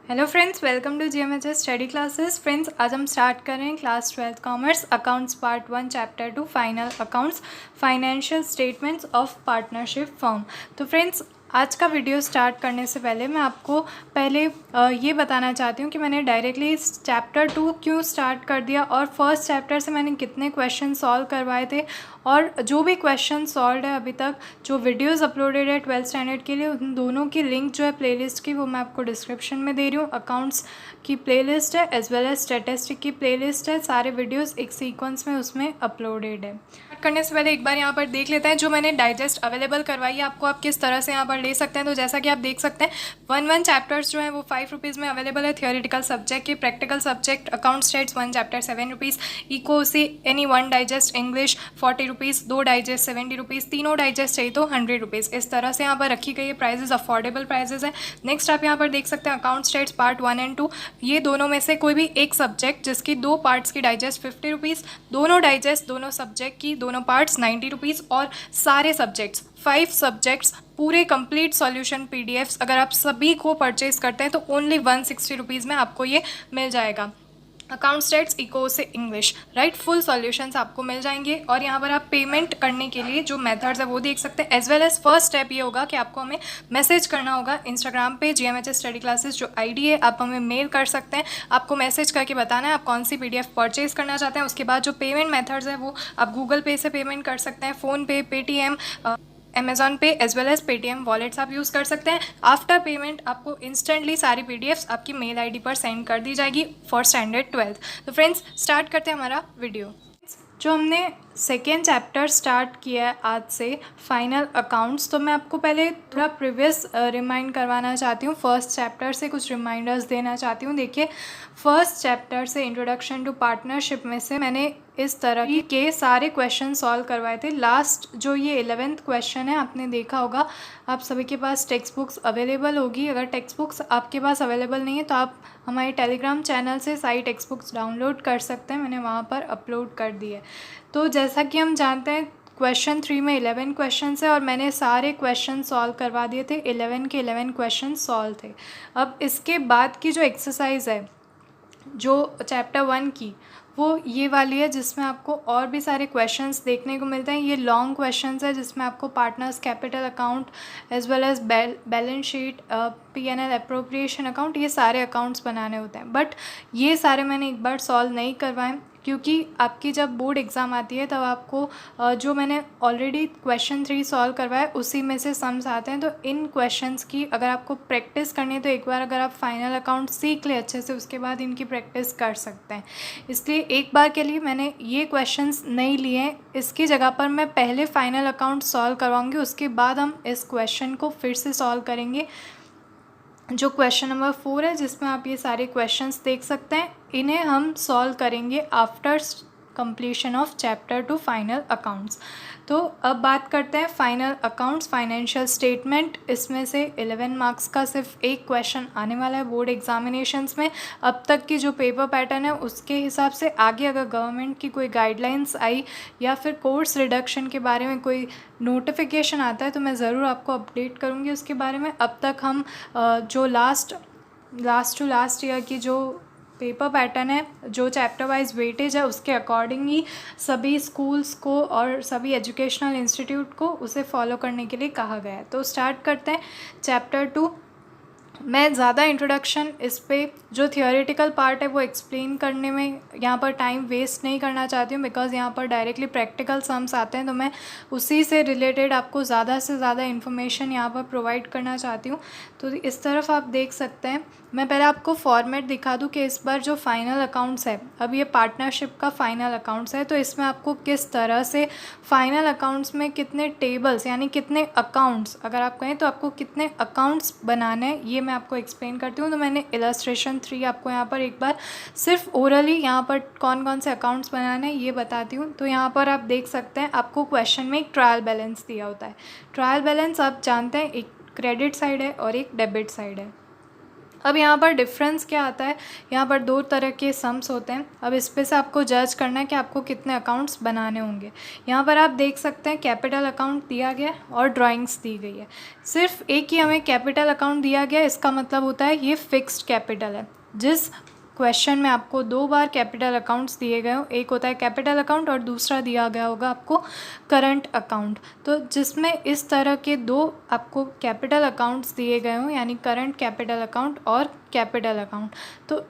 Hello friends, welcome to GMHS study classes. Friends, आज हम start कर रहे हैं class 12th commerce accounts part 1 chapter 2 final accounts financial statements of partnership firm. तो friends, आज का वीडियो स्टार्ट करने से पहले मैं आपको ये बताना चाहती हूँ कि मैंने डायरेक्टली चैप्टर 2 क्यों स्टार्ट कर दिया और फर्स्ट चैप्टर से मैंने कितने क्वेश्चन सॉल्व करवाए थे और जो भी क्वेश्चन सॉल्व है अभी तक, जो वीडियोस अपलोडेड है 12th स्टैंडर्ड के लिए, उन दोनों की लिंक जो है प्लेलिस्ट की वो मैं आपको डिस्क्रिप्शन में दे रही हूँ। अकाउंट्स की प्लेलिस्ट है एज वेल एज स्टैटिस्टिक की प्लेलिस्ट है। सारे वीडियोस एक सीक्वेंस में उसमें अपलोडेड है। करने से पहले एक बार यहाँ पर देख लेते हैं जो मैंने डाइजेस्ट अवेलेबल करवाई है आपको, आप किस तरह से यहाँ पर ले सकते हैं। तो जैसा कि आप देख सकते हैं 1 चैप्टर्स जो है वो 5 रुपीज़ में अवेलेबल है। थियोरेटिकल सब्जेक्ट की practical subject account stats 1 chapter 7 rupees, eco सी एनी 1 digest English 40 rupees, 2 digest 70 rupees, तीनों डाइजेस्ट चाहिए तो 100 रुपीज़। इस तरह से यहाँ पर रखी गई है। प्राइजेस अफोर्डेबल प्राइजेस है। नेक्स्ट आप यहाँ पर देख सकते हैं अकाउंट स्टेट्स पार्ट 1 एंड 2, ये दोनों में से कोई भी एक सब्जेक्ट जिसकी 2 पार्ट्स की डाइजेस्ट 50 रुपीज़, दोनों डाइजेस्ट दोनों सब्जेक्ट की दोनों पार्ट्स 90 रुपीज़, और सारे सब्जेक्ट्स 5 सब्जेक्ट्स पूरे कंप्लीट सॉल्यूशन पीडीएफ्स अगर आप सभी को परचेज करते हैं तो ओनली 160 रुपीज़ में आपको ये मिल जाएगा। अकाउंट स्टेट्स इको से इंग्लिश, राइट, फुल सॉल्यूशंस आपको मिल जाएंगे। और यहाँ पर आप पेमेंट करने के लिए जो मेथड्स है वो देख सकते हैं। As well as first step ये होगा कि आपको हमें मैसेज करना होगा इंस्टाग्राम पे GMHS स्टडी क्लासेस जो आईडी है, आप हमें मेल कर सकते हैं। आपको मैसेज करके बताना है आप कौन सी PDF परचेज करना चाहते हैं। उसके बाद जो पेमेंट मेथड्स है वो आप गूगल पे से पेमेंट कर सकते हैं, PhonePe, Paytm, Amazon Pay as well as Paytm wallets आप यूज़ कर सकते हैं। आफ्टर पेमेंट आपको इंस्टेंटली सारी PDFs आपकी मेल आईडी पर सेंड कर दी जाएगी फॉर स्टैंडर्ड 12th। तो फ्रेंड्स, स्टार्ट करते हैं हमारा वीडियो। जो हमने सेकेंड चैप्टर स्टार्ट किया है आज से, फाइनल अकाउंट्स, तो मैं आपको पहले थोड़ा प्रीवियस रिमाइंड करवाना चाहती हूँ। फर्स्ट चैप्टर से कुछ रिमाइंडर्स देना चाहती हूँ। देखिए, फर्स्ट चैप्टर से इंट्रोडक्शन टू पार्टनरशिप में से मैंने इस तरह के सारे क्वेश्चन सॉल्व करवाए थे। लास्ट जो ये 11th क्वेश्चन है, आपने देखा होगा, आप सभी के पास टेक्स्ट बुक्स अवेलेबल होगी। अगर टेक्स्ट बुक्स आपके पास अवेलेबल नहीं है तो आप हमारे टेलीग्राम चैनल से सारी टेक्स्ट बुक्स डाउनलोड कर सकते हैं, मैंने वहाँ पर अपलोड कर दी है। तो जैसा कि हम जानते हैं क्वेश्चन 3 में 11 क्वेश्चन है और मैंने सारे क्वेश्चन सॉल्व करवा दिए थे। 11 के 11 क्वेश्चन सॉल्व थे। अब इसके बाद की जो एक्सरसाइज है जो चैप्टर 1 की, वो ये वाली है जिसमें आपको और भी सारे क्वेश्चंस देखने को मिलते हैं। ये लॉन्ग क्वेश्चंस है जिसमें आपको partners capital account as well as balance sheet, P&L appropriation account, ये सारे अकाउंट्स बनाने होते हैं। बट ये सारे मैंने एक बार सॉल्व नहीं करवाए क्योंकि आपकी जब बोर्ड एग्ज़ाम आती है तब आपको जो मैंने ऑलरेडी क्वेश्चन 3 सॉल्व करवाया उसी में से सम्स आते हैं। तो इन क्वेश्चंस की अगर आपको प्रैक्टिस करनी है तो एक बार अगर आप फाइनल अकाउंट सीख ले अच्छे से, उसके बाद इनकी प्रैक्टिस कर सकते हैं। इसलिए एक बार के लिए मैंने ये क्वेश्चंस नहीं लिए। इसकी जगह पर मैं पहले फाइनल अकाउंट सॉल्व करवाऊँगी, उसके बाद हम इस क्वेश्चन को फिर से सॉल्व करेंगे। जो क्वेश्चन नंबर 4 है जिसमें आप ये सारे क्वेश्चंस देख सकते हैं, इन्हें हम सॉल्व करेंगे after completion of chapter 2 final accounts. तो अब बात करते हैं फाइनल अकाउंट्स फाइनेंशियल स्टेटमेंट। इसमें से 11 मार्क्स का सिर्फ एक क्वेश्चन आने वाला है बोर्ड एग्जामिनेशंस में। अब तक की जो पेपर पैटर्न है उसके हिसाब से आगे अगर गवर्नमेंट की कोई गाइडलाइंस आई या फिर कोर्स रिडक्शन के बारे में कोई नोटिफिकेशन आता है तो मैं ज़रूर आपको अपडेट करूँगी उसके बारे में। अब तक हम जो लास्ट टू लास्ट ईयर की जो पेपर पैटर्न है, जो चैप्टर वाइज वेटेज है, उसके अकॉर्डिंग ही सभी स्कूल्स को और सभी एजुकेशनल इंस्टीट्यूट को उसे फॉलो करने के लिए कहा गया है। तो स्टार्ट करते हैं चैप्टर 2। मैं ज़्यादा इंट्रोडक्शन इस पे जो थियोरेटिकल पार्ट है वो एक्सप्लेन करने में यहाँ पर टाइम वेस्ट नहीं करना चाहती हूँ, बिकॉज़ यहाँ पर डायरेक्टली प्रैक्टिकल सम्स आते हैं तो मैं उसी से रिलेटेड आपको ज़्यादा से ज़्यादा इन्फॉर्मेशन यहाँ पर प्रोवाइड करना चाहती हूँ। तो इस तरफ आप देख सकते हैं। मैं पहले आपको फॉर्मेट दिखा दूँ कि इस बार जो फाइनल अकाउंट्स है, अब ये पार्टनरशिप का फाइनल अकाउंट्स है, तो इसमें आपको किस तरह से फाइनल अकाउंट्स में कितने टेबल्स यानी कितने अकाउंट्स, अगर आप कहें तो आपको कितने अकाउंट्स बनाने हैं, ये मैं आपको एक्सप्लेन करती हूँ। तो मैंने इलस्ट्रेशन 3 आपको यहाँ पर एक बार सिर्फ ओरली यहाँ पर कौन कौन से अकाउंट्स बनाने हैं ये बताती हूँ। तो यहाँ पर आप देख सकते हैं आपको क्वेश्चन में एक ट्रायल बैलेंस दिया होता है। ट्रायल बैलेंस आप जानते हैं एक क्रेडिट साइड है और एक डेबिट साइड है। अब यहाँ पर डिफरेंस क्या आता है, यहाँ पर 2 तरह के सम्स होते हैं। अब इस पे से आपको जज करना है कि आपको कितने अकाउंट्स बनाने होंगे। यहाँ पर आप देख सकते हैं कैपिटल अकाउंट दिया गया है और ड्राइंग्स दी गई है। सिर्फ एक ही हमें कैपिटल अकाउंट दिया गया है, इसका मतलब होता है ये फिक्स्ड कैपिटल है। जिस क्वेश्चन में आपको 2 बार कैपिटल अकाउंट्स दिए गए हो, एक होता है कैपिटल अकाउंट और दूसरा दिया गया होगा आपको करंट अकाउंट। तो जिसमें इस तरह के 2 आपको कैपिटल अकाउंट्स दिए गए हों, यानी करंट कैपिटल अकाउंट और कैपिटल अकाउंट, तो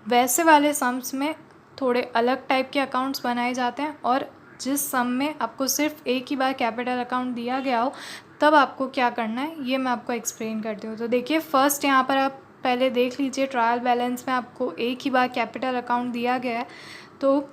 वैसे वाले सम्स में थोड़े अलग टाइप के अकाउंट्स बनाए जाते हैं। और जिस सम में आपको सिर्फ एक ही बार कैपिटल अकाउंट दिया गया हो, तब आपको क्या करना है ये मैं आपको एक्सप्लेन करती हूँ। तो देखिए, फर्स्ट यहाँ पर आप पहले देख लीजिए, ट्रायल बैलेंस में आपको एक ही बार कैपिटल अकाउंट दिया गया है। तो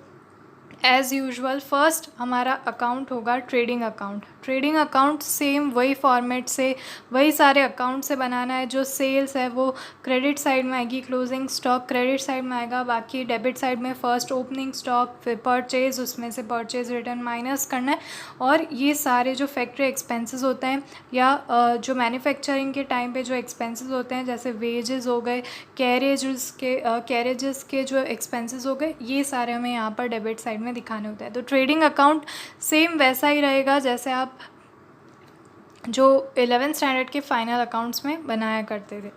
एज़ यूजुअल फर्स्ट हमारा अकाउंट होगा trading account. Trading account same वही फॉर्मेट से, वही सारे अकाउंट से बनाना है। जो सेल्स है वो क्रेडिट साइड में आएगी, क्लोजिंग स्टॉक क्रेडिट साइड में आएगा, बाकी डेबिट साइड में फर्स्ट ओपनिंग स्टॉक, फिर परचेज, उसमें से परचेज रिटर्न माइनस करना है। और ये सारे जो फैक्ट्री एक्सपेंसेस होते हैं या जो मैन्युफैक्चरिंग के टाइम पे जो एक्सपेंसेस होते हैं, जैसे वेजेस हो गए, कैरेजेस के जो एक्सपेंसेस हो गए, ये सारे हमें यहाँ पर डेबिट साइड में दिखाने होते हैं। तो ट्रेडिंग अकाउंट सेम वैसा ही रहेगा जैसे आप जो 11th स्टैंडर्ड के फाइनल अकाउंट्स में बनाया करते थे।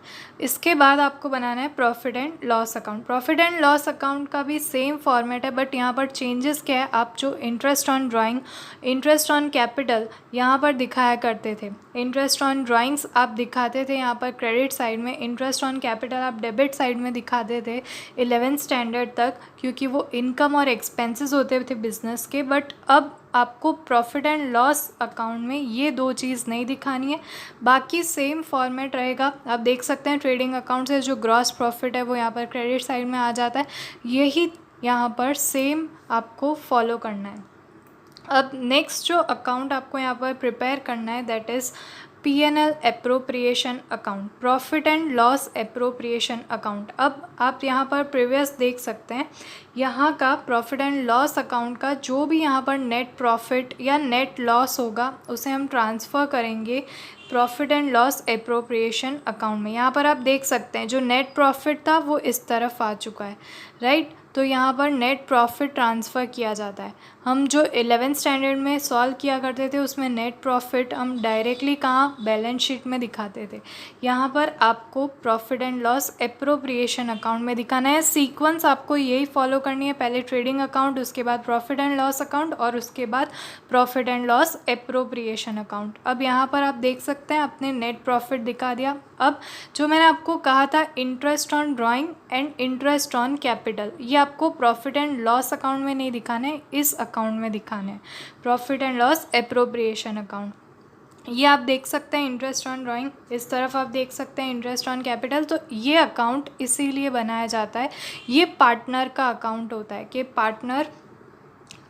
इसके बाद आपको बनाना है profit and loss account. Profit and loss account का भी सेम फॉर्मेट है, बट यहाँ पर चेंजेस क्या है, आप जो interest on drawing, interest on capital यहाँ पर दिखाया करते थे। इंटरेस्ट ऑन ड्राइंग्स आप दिखाते थे यहाँ पर क्रेडिट साइड में, इंटरेस्ट ऑन कैपिटल आप डेबिट साइड में दिखाते थे 11th स्टैंडर्ड तक, क्योंकि वो इनकम और एक्सपेंसेस होते थे बिजनेस के। बट अब आपको प्रॉफिट एंड लॉस अकाउंट में ये 2 चीज़ नहीं दिखानी है, बाकी सेम फॉर्मेट रहेगा। आप देख सकते हैं ट्रेडिंग अकाउंट से जो ग्रॉस प्रॉफिट है वो यहाँ पर क्रेडिट साइड में आ जाता है। यही यहाँ पर सेम आपको फॉलो करना है। अब नेक्स्ट जो अकाउंट आपको यहाँ पर प्रिपेयर करना है, that is P&L appropriation account, profit and loss appropriation account. अब आप यहाँ पर प्रीवियस देख सकते हैं, यहाँ का प्रॉफिट एंड लॉस अकाउंट का जो भी यहाँ पर नेट प्रॉफिट या नेट लॉस होगा, उसे हम ट्रांसफ़र करेंगे profit and loss appropriation account में। यहाँ पर आप देख सकते हैं जो नेट प्रॉफिट था वो इस तरफ आ चुका है, राइट। तो यहाँ पर नेट प्रॉफिट ट्रांसफ़र किया जाता है। हम जो 11th स्टैंडर्ड में सॉल्व किया करते थे उसमें नेट प्रॉफिट हम डायरेक्टली कहाँ बैलेंस शीट में दिखाते थे। यहाँ पर आपको profit and loss appropriation account में दिखाना है। सीक्वेंस आपको यही फॉलो करनी है, पहले ट्रेडिंग अकाउंट, उसके बाद प्रॉफिट एंड लॉस अकाउंट और उसके बाद profit and loss appropriation account. अब यहाँ पर आप देख सकते हैं अपने नेट प्रॉफिट दिखा दिया। अब जो मैंने आपको कहा था interest on drawing and interest on capital, ये आपको प्रॉफिट एंड लॉस अकाउंट में नहीं दिखाना है, इस अकाउंट में दिखाना है, profit and loss appropriation account. ये आप देख सकते हैं इंटरेस्ट ऑन ड्राइंग, इस तरफ आप देख सकते हैं इंटरेस्ट ऑन कैपिटल। तो ये अकाउंट इसीलिए बनाया जाता है, ये पार्टनर का अकाउंट होता है कि पार्टनर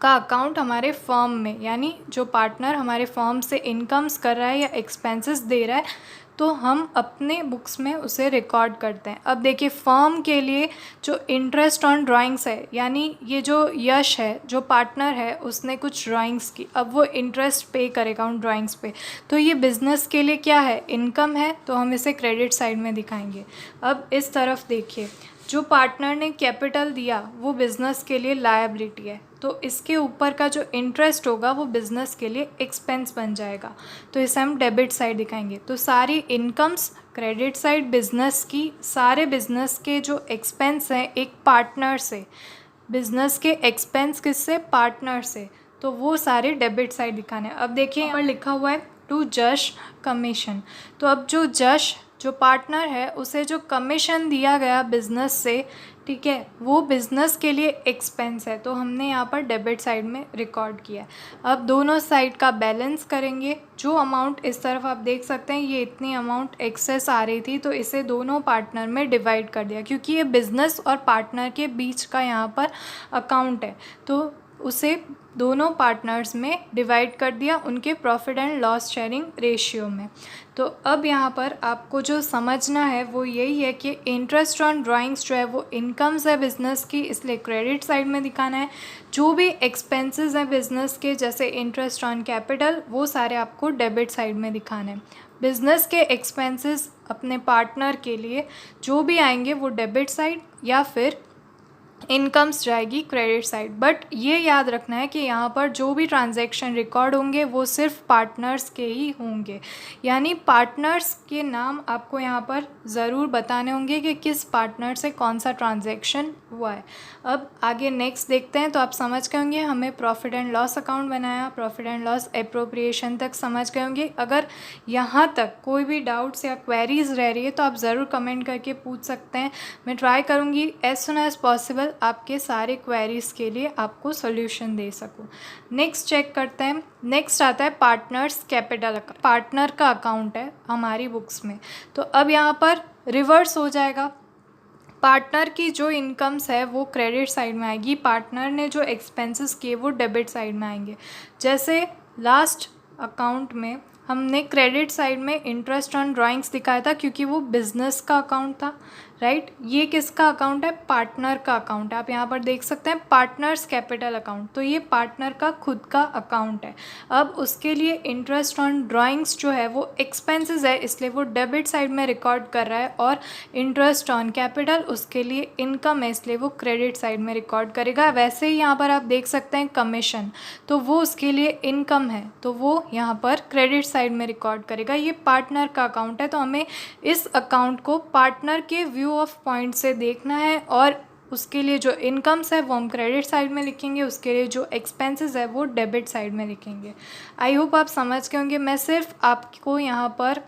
का अकाउंट हमारे फर्म में, यानी जो पार्टनर हमारे फर्म से इनकम्स कर रहा है या एक्सपेंसेस दे रहा है, तो हम अपने बुक्स में उसे रिकॉर्ड करते हैं। अब देखिए फर्म के लिए जो इंटरेस्ट ऑन ड्राइंग्स है, यानी ये जो यश है, जो पार्टनर है, उसने कुछ ड्राइंग्स की, अब वो इंटरेस्ट पे करेगा उन ड्राइंग्स पे, तो ये बिज़नेस के लिए क्या है, इनकम है, तो हम इसे क्रेडिट साइड में दिखाएंगे। अब इस तरफ देखिए, जो पार्टनर ने कैपिटल दिया वो बिज़नेस के लिए लायबिलिटी है, तो इसके ऊपर का जो इंटरेस्ट होगा वो बिज़नेस के लिए एक्सपेंस बन जाएगा, तो इसे हम डेबिट साइड दिखाएंगे। तो सारी इनकम्स क्रेडिट साइड बिज़नेस की, सारे बिज़नेस के जो एक्सपेंस हैं एक पार्टनर से, बिज़नेस के एक्सपेंस किससे, पार्टनर से, तो वो सारे डेबिट साइड दिखाने हैं। अब देखिए यहाँ पर लिखा हुआ है टू जश कमीशन, तो अब जो जश जो पार्टनर है उसे जो कमीशन दिया गया बिज़नेस से, ठीक है, वो बिज़नेस के लिए एक्सपेंस है, तो हमने यहाँ पर डेबिट साइड में रिकॉर्ड किया। अब दोनों साइड का बैलेंस करेंगे। जो अमाउंट इस तरफ आप देख सकते हैं ये इतनी अमाउंट एक्सेस आ रही थी, तो इसे दोनों पार्टनर में डिवाइड कर दिया, क्योंकि ये बिज़नेस और पार्टनर के बीच का यहाँ पर अकाउंट है, तो उसे दोनों पार्टनर्स में डिवाइड कर दिया उनके profit and loss sharing ratio में। तो अब यहाँ पर आपको जो समझना है वो यही है कि इंटरेस्ट ऑन ड्राइंग्स जो है वो इनकम्स है बिज़नेस की, इसलिए क्रेडिट साइड में दिखाना है। जो भी एक्सपेंसेस हैं बिज़नेस के, जैसे इंटरेस्ट ऑन कैपिटल, वो सारे आपको डेबिट साइड में दिखाने हैं। बिज़नेस के एक्सपेंसेस अपने पार्टनर के लिए जो भी आएंगे वो डेबिट साइड या फिर इनकम्स जाएगी क्रेडिट साइड। बट ये याद रखना है कि यहाँ पर जो भी ट्रांजैक्शन रिकॉर्ड होंगे वो सिर्फ पार्टनर्स के ही होंगे, यानी पार्टनर्स के नाम आपको यहाँ पर ज़रूर बताने होंगे कि किस पार्टनर से कौन सा ट्रांजैक्शन हुआ है। अब आगे नेक्स्ट देखते हैं। तो आप समझ गए होंगे, हमें प्रॉफिट एंड लॉस अकाउंट बनाया, प्रॉफिट एंड लॉस एप्रोप्रिएशन तक समझ गए होंगे। अगर यहाँ तक कोई भी डाउट्स या क्वेरीज रह रही है तो आप ज़रूर कमेंट करके पूछ सकते हैं। मैं ट्राई करूँगी एज सुन एज पॉसिबल आपके सारे क्वेरीज़ के लिए आपको सोल्यूशन दे सकूं। नेक्स्ट चेक करते हैं। नेक्स्ट आता है पार्टनर्स कैपिटल। पार्टनर का अकाउंट है हमारी बुक्स में, तो अब यहाँ पर रिवर्स हो जाएगा। पार्टनर की जो इनकम्स है वो क्रेडिट साइड में आएगी, पार्टनर ने जो एक्सपेंसेस किए वो डेबिट साइड में आएंगे। जैसे लास्ट अकाउंट में हमने क्रेडिट साइड में इंटरेस्ट ऑन ड्राइंग्स दिखाया था क्योंकि वो बिजनेस का अकाउंट था, राइट। ये किसका अकाउंट है? पार्टनर का अकाउंट है। आप यहाँ पर देख सकते हैं पार्टनर्स कैपिटल अकाउंट, तो ये पार्टनर का खुद का अकाउंट है। अब उसके लिए इंटरेस्ट ऑन ड्राइंग्स जो है वो एक्सपेंसेस है, इसलिए वो डेबिट साइड में रिकॉर्ड कर रहा है, और इंटरेस्ट ऑन कैपिटल उसके लिए इनकम है, इसलिए वो क्रेडिट साइड में रिकॉर्ड करेगा। वैसे ही यहाँ पर आप देख सकते हैं कमीशन, तो वो उसके लिए इनकम है, तो वो यहाँ पर क्रेडिट साइड में रिकॉर्ड करेगा। ये पार्टनर का अकाउंट है, तो हमें इस अकाउंट को पार्टनर के व्यू ऑफ पॉइंट से देखना है, और उसके लिए जो इनकम्स है वो हम क्रेडिट साइड में लिखेंगे, उसके लिए जो एक्सपेंसेस है वो डेबिट साइड में लिखेंगे। आई होप आप समझ गए होंगे। मैं सिर्फ आपको यहाँ पर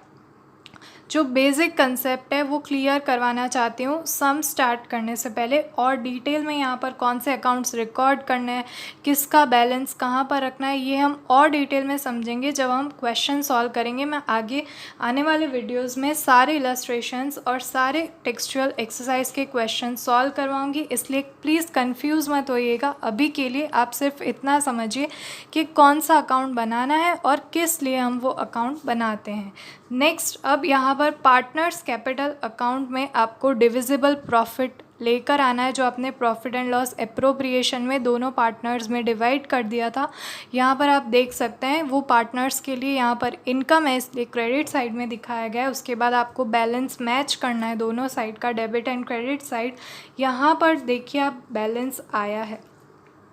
जो बेसिक कंसेप्ट है वो क्लियर करवाना चाहती हूँ सम स्टार्ट करने से पहले, और डिटेल में यहाँ पर कौन से अकाउंट्स रिकॉर्ड करने हैं, किसका बैलेंस कहाँ पर रखना है, ये हम और डिटेल में समझेंगे जब हम क्वेश्चन सॉल्व करेंगे। मैं आगे आने वाले वीडियोज़ में सारे इलस्ट्रेशंस और सारे टेक्सचुअल एक्सरसाइज के क्वेश्चन सॉल्व करवाऊँगी, इसलिए प्लीज़ कन्फ्यूज़ मत होइएगा। अभी के लिए आप सिर्फ इतना समझिए कि कौन सा अकाउंट बनाना है और किस लिए हम वो अकाउंट बनाते हैं। नेक्स्ट, अब यहाँ पर पार्टनर्स कैपिटल अकाउंट में आपको डिविजिबल प्रॉफिट लेकर आना है, जो आपने प्रॉफिट एंड लॉस एप्रोप्रिएशन में दोनों पार्टनर्स में डिवाइड कर दिया था। यहाँ पर आप देख सकते हैं वो पार्टनर्स के लिए यहाँ पर इनकम है, इसलिए क्रेडिट साइड में दिखाया गया है। उसके बाद आपको बैलेंस मैच करना है दोनों साइड का, डेबिट एंड क्रेडिट साइड। यहाँ पर देखिए आप बैलेंस आया है।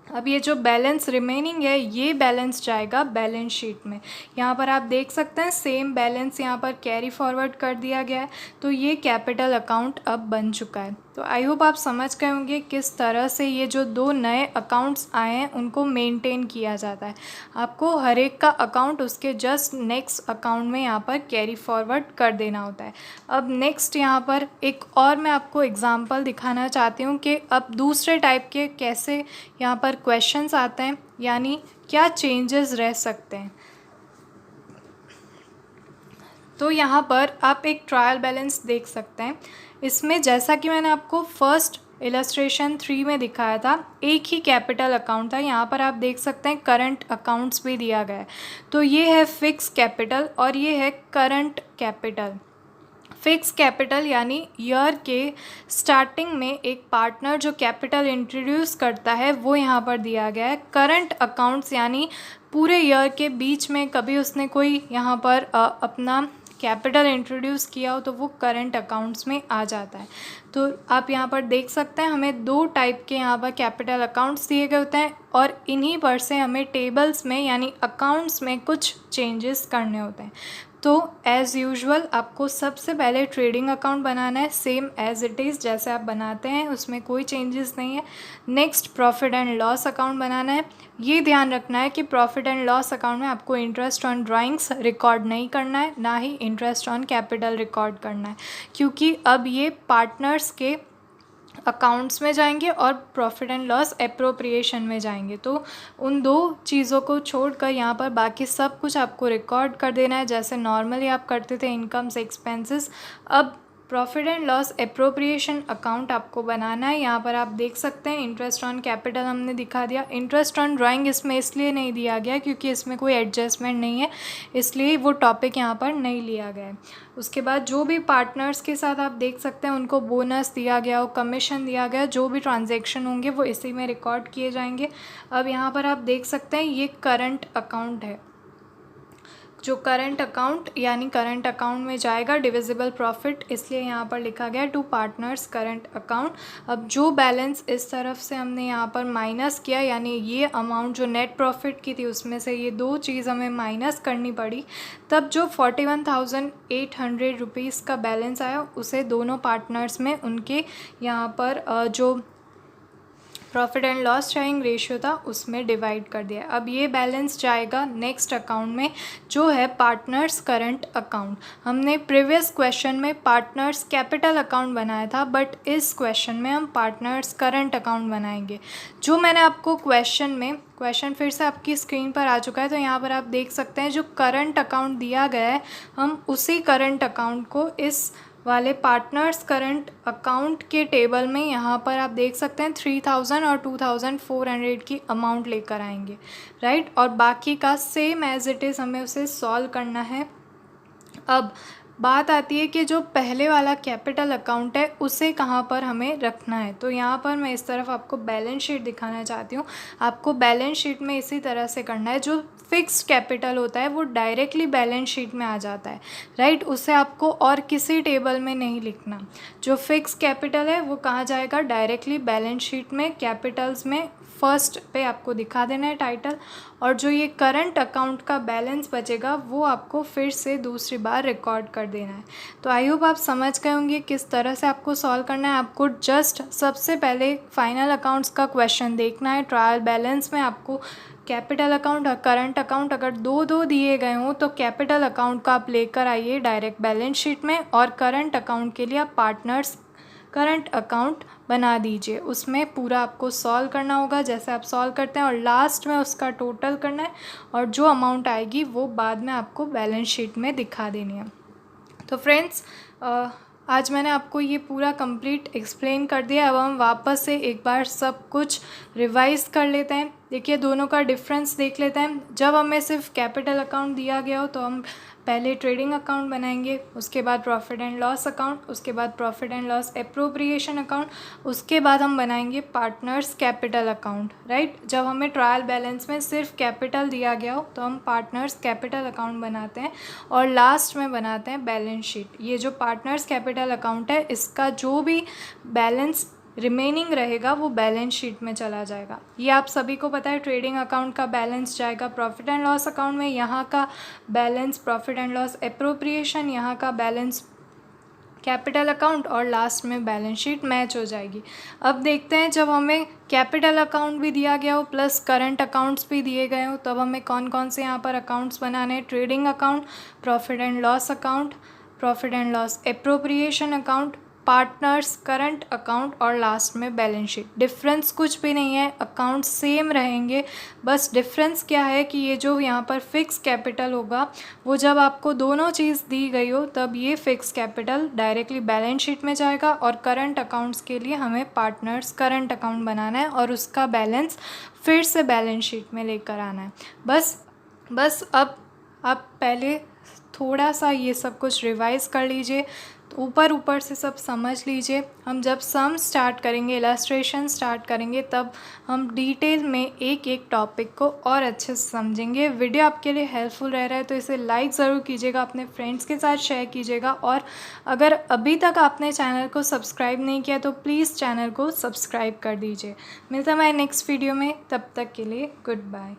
अब ये जो बैलेंस रिमेनिंग है ये बैलेंस जाएगा बैलेंस शीट में। यहाँ पर आप देख सकते हैं सेम बैलेंस यहाँ पर कैरी फॉरवर्ड कर दिया गया है, तो ये कैपिटल अकाउंट अब बन चुका है। तो आई होप आप समझ गए होंगे किस तरह से ये जो दो नए अकाउंट्स आए हैं उनको मेंटेन किया जाता है। आपको हर एक का अकाउंट उसके जस्ट नेक्स्ट अकाउंट में यहाँ पर कैरी फॉरवर्ड कर देना होता है। अब नेक्स्ट यहाँ पर एक और मैं आपको एग्जांपल दिखाना चाहती हूँ कि अब दूसरे टाइप के कैसे यहाँ पर क्वेश्चंस आते हैं, यानी क्या चेंजेस रह सकते हैं। तो यहाँ पर आप एक ट्रायल बैलेंस देख सकते हैं। इसमें जैसा कि मैंने आपको फर्स्ट इलस्ट्रेशन 3 में दिखाया था, एक ही कैपिटल अकाउंट था। यहाँ पर आप देख सकते हैं करंट अकाउंट्स भी दिया गया है। तो ये है फिक्स कैपिटल और ये है करंट कैपिटल। फिक्स कैपिटल यानी ईयर के स्टार्टिंग में एक पार्टनर जो कैपिटल इंट्रोड्यूस करता है वो यहाँ पर दिया गया है। करंट अकाउंट्स यानी पूरे ईयर के बीच में कभी उसने कोई यहाँ पर अपना कैपिटल इंट्रोड्यूस किया हो तो वो करंट अकाउंट्स में आ जाता है। तो आप यहाँ पर देख सकते हैं हमें दो टाइप के यहाँ पर कैपिटल अकाउंट्स दिए गए होते हैं, और इन्हीं पर से हमें टेबल्स में यानी अकाउंट्स में कुछ चेंजेस करने होते हैं। तो एज़ यूजुअल आपको सबसे पहले ट्रेडिंग अकाउंट बनाना है, सेम एज़ इट इज़ जैसे आप बनाते हैं, उसमें कोई चेंजेस नहीं है। Next profit and loss account बनाना है। ये ध्यान रखना है कि प्रॉफिट एंड लॉस अकाउंट में आपको इंटरेस्ट ऑन ड्राइंग्स रिकॉर्ड नहीं करना है, ना ही इंटरेस्ट ऑन कैपिटल रिकॉर्ड करना है, क्योंकि अब ये पार्टनर्स के अकाउंट्स में जाएंगे और प्रॉफिट एंड लॉस एप्रोप्रिएशन में जाएंगे। तो उन दो चीज़ों को छोड़कर यहाँ पर बाकी सब कुछ आपको रिकॉर्ड कर देना है जैसे नॉर्मली आप करते थे इनकम्स एक्सपेंसेस। अब profit and loss appropriation account आपको बनाना है। यहाँ पर आप देख सकते हैं इंटरेस्ट ऑन कैपिटल हमने दिखा दिया। इंटरेस्ट ऑन ड्राइंग इसमें इसलिए नहीं दिया गया क्योंकि इसमें कोई एडजस्टमेंट नहीं है, इसलिए वो टॉपिक यहाँ पर नहीं लिया गया है। उसके बाद जो भी पार्टनर्स के साथ आप देख सकते हैं उनको बोनस दिया गया हो, कमीशन दिया गया, जो भी ट्रांजेक्शन होंगे वो इसी में रिकॉर्ड किए जाएंगे। अब यहाँ पर आप देख सकते हैं ये करंट अकाउंट है। जो करंट अकाउंट यानी करंट अकाउंट में जाएगा डिविजिबल प्रॉफिट, इसलिए यहाँ पर लिखा गया टू पार्टनर्स करंट अकाउंट। अब जो बैलेंस इस तरफ से हमने यहाँ पर माइनस किया, यानी ये अमाउंट जो नेट प्रॉफिट की थी उसमें से ये दो चीज़ हमें माइनस करनी पड़ी, तब जो 41,800 रुपीज़ का बैलेंस आया उसे दोनों पार्टनर्स में उनके यहाँ पर जो profit and loss sharing ratio था उसमें डिवाइड कर दिया। अब ये बैलेंस जाएगा नेक्स्ट अकाउंट में जो है पार्टनर्स करंट अकाउंट। हमने प्रीवियस क्वेश्चन में पार्टनर्स कैपिटल अकाउंट बनाया था, बट इस क्वेश्चन में हम पार्टनर्स करंट अकाउंट बनाएंगे। जो मैंने आपको क्वेश्चन फिर से आपकी स्क्रीन पर आ चुका है, तो यहाँ पर आप देख सकते हैं जो करंट अकाउंट दिया गया है हम उसी करंट अकाउंट को इस वाले पार्टनर्स करंट अकाउंट के टेबल में यहाँ पर आप देख सकते हैं 3000 और 2400 की अमाउंट लेकर आएंगे, राइट। और बाकी का सेम एज इट इज़ हमें उसे सॉल्व करना है। अब बात आती है कि जो पहले वाला कैपिटल अकाउंट है उसे कहाँ पर हमें रखना है। तो यहाँ पर मैं इस तरफ आपको बैलेंस शीट दिखाना चाहती हूँ। आपको बैलेंस शीट में इसी तरह से करना है। जो फिक्स्ड कैपिटल होता है वो डायरेक्टली बैलेंस शीट में आ जाता है, राइट। उसे आपको और किसी टेबल में नहीं लिखना। जो फिक्स कैपिटल है वो कहाँ जाएगा, डायरेक्टली बैलेंस शीट में कैपिटल्स में फर्स्ट पे आपको दिखा देना है टाइटल। और जो ये करंट अकाउंट का बैलेंस बचेगा वो आपको फिर से दूसरी बार रिकॉर्ड कर देना है। तो आई होप आप समझ गए होंगे किस तरह से आपको सॉल्व करना है। आपको जस्ट सबसे पहले फाइनल अकाउंट्स का क्वेश्चन देखना है। ट्रायल बैलेंस में आपको कैपिटल अकाउंट और करंट अकाउंट अगर दो दिए गए हों तो कैपिटल अकाउंट का आप लेकर आइए डायरेक्ट बैलेंस शीट में, और करंट अकाउंट के लिए आप पार्टनर्स करंट अकाउंट बना दीजिए। उसमें पूरा आपको सॉल्व करना होगा जैसे आप सॉल्व करते हैं, और लास्ट में उसका टोटल करना है, और जो अमाउंट आएगी वो बाद में आपको बैलेंस शीट में दिखा देनी है। तो फ्रेंड्स, आज मैंने आपको ये पूरा कंप्लीट एक्सप्लेन कर दिया। अब हम वापस से एक बार सब कुछ रिवाइज कर लेते हैं। देखिए, दोनों का डिफरेंस देख लेते हैं। जब हमें सिर्फ कैपिटल अकाउंट दिया गया हो तो हम पहले ट्रेडिंग अकाउंट बनाएंगे, उसके बाद प्रॉफिट एंड लॉस अकाउंट, उसके बाद profit and loss appropriation account, उसके बाद हम बनाएंगे पार्टनर्स कैपिटल अकाउंट, राइट। जब हमें ट्रायल बैलेंस में सिर्फ कैपिटल दिया गया हो तो हम पार्टनर्स कैपिटल अकाउंट बनाते हैं, और लास्ट में बनाते हैं बैलेंस शीट। ये जो पार्टनर्स कैपिटल अकाउंट है इसका जो भी बैलेंस रिमेनिंग रहेगा वो बैलेंस शीट में चला जाएगा। ये आप सभी को पता है। ट्रेडिंग अकाउंट का बैलेंस जाएगा प्रॉफिट एंड लॉस अकाउंट में, यहाँ का balance profit and loss appropriation, यहाँ का बैलेंस कैपिटल अकाउंट, और लास्ट में बैलेंस शीट मैच हो जाएगी। अब देखते हैं, जब हमें कैपिटल अकाउंट भी दिया गया हो प्लस करंट अकाउंट्स भी दिए गए हो तब हमें कौन कौन से यहाँ पर अकाउंट्स बनाने हैं। Trading account, profit and loss account, profit and loss appropriation account, partners current account, और लास्ट में बैलेंस शीट। डिफरेंस कुछ भी नहीं है, अकाउंट सेम रहेंगे। बस डिफरेंस क्या है कि ये जो यहाँ पर फिक्स कैपिटल होगा वो जब आपको दोनों चीज़ दी गई हो तब ये fix capital directly balance sheet में जाएगा, और करंट अकाउंट्स के लिए हमें पार्टनर्स करंट अकाउंट बनाना है और उसका बैलेंस फिर से बैलेंस शीट में लेकर आना है। बस अब आप पहले थोड़ा सा ये सब कुछ रिवाइज़ कर लीजिए, ऊपर से सब समझ लीजिए। हम जब सम स्टार्ट करेंगे, इलस्ट्रेशन स्टार्ट करेंगे, तब हम डिटेल में एक एक टॉपिक को और अच्छे से समझेंगे। वीडियो आपके लिए हेल्पफुल रह रहा है तो इसे लाइक ज़रूर कीजिएगा, अपने फ्रेंड्स के साथ शेयर कीजिएगा, और अगर अभी तक आपने चैनल को सब्सक्राइब नहीं किया तो प्लीज़ चैनल को सब्सक्राइब कर दीजिए। मिलता है मैं नेक्स्ट वीडियो में, तब तक के लिए गुड बाय।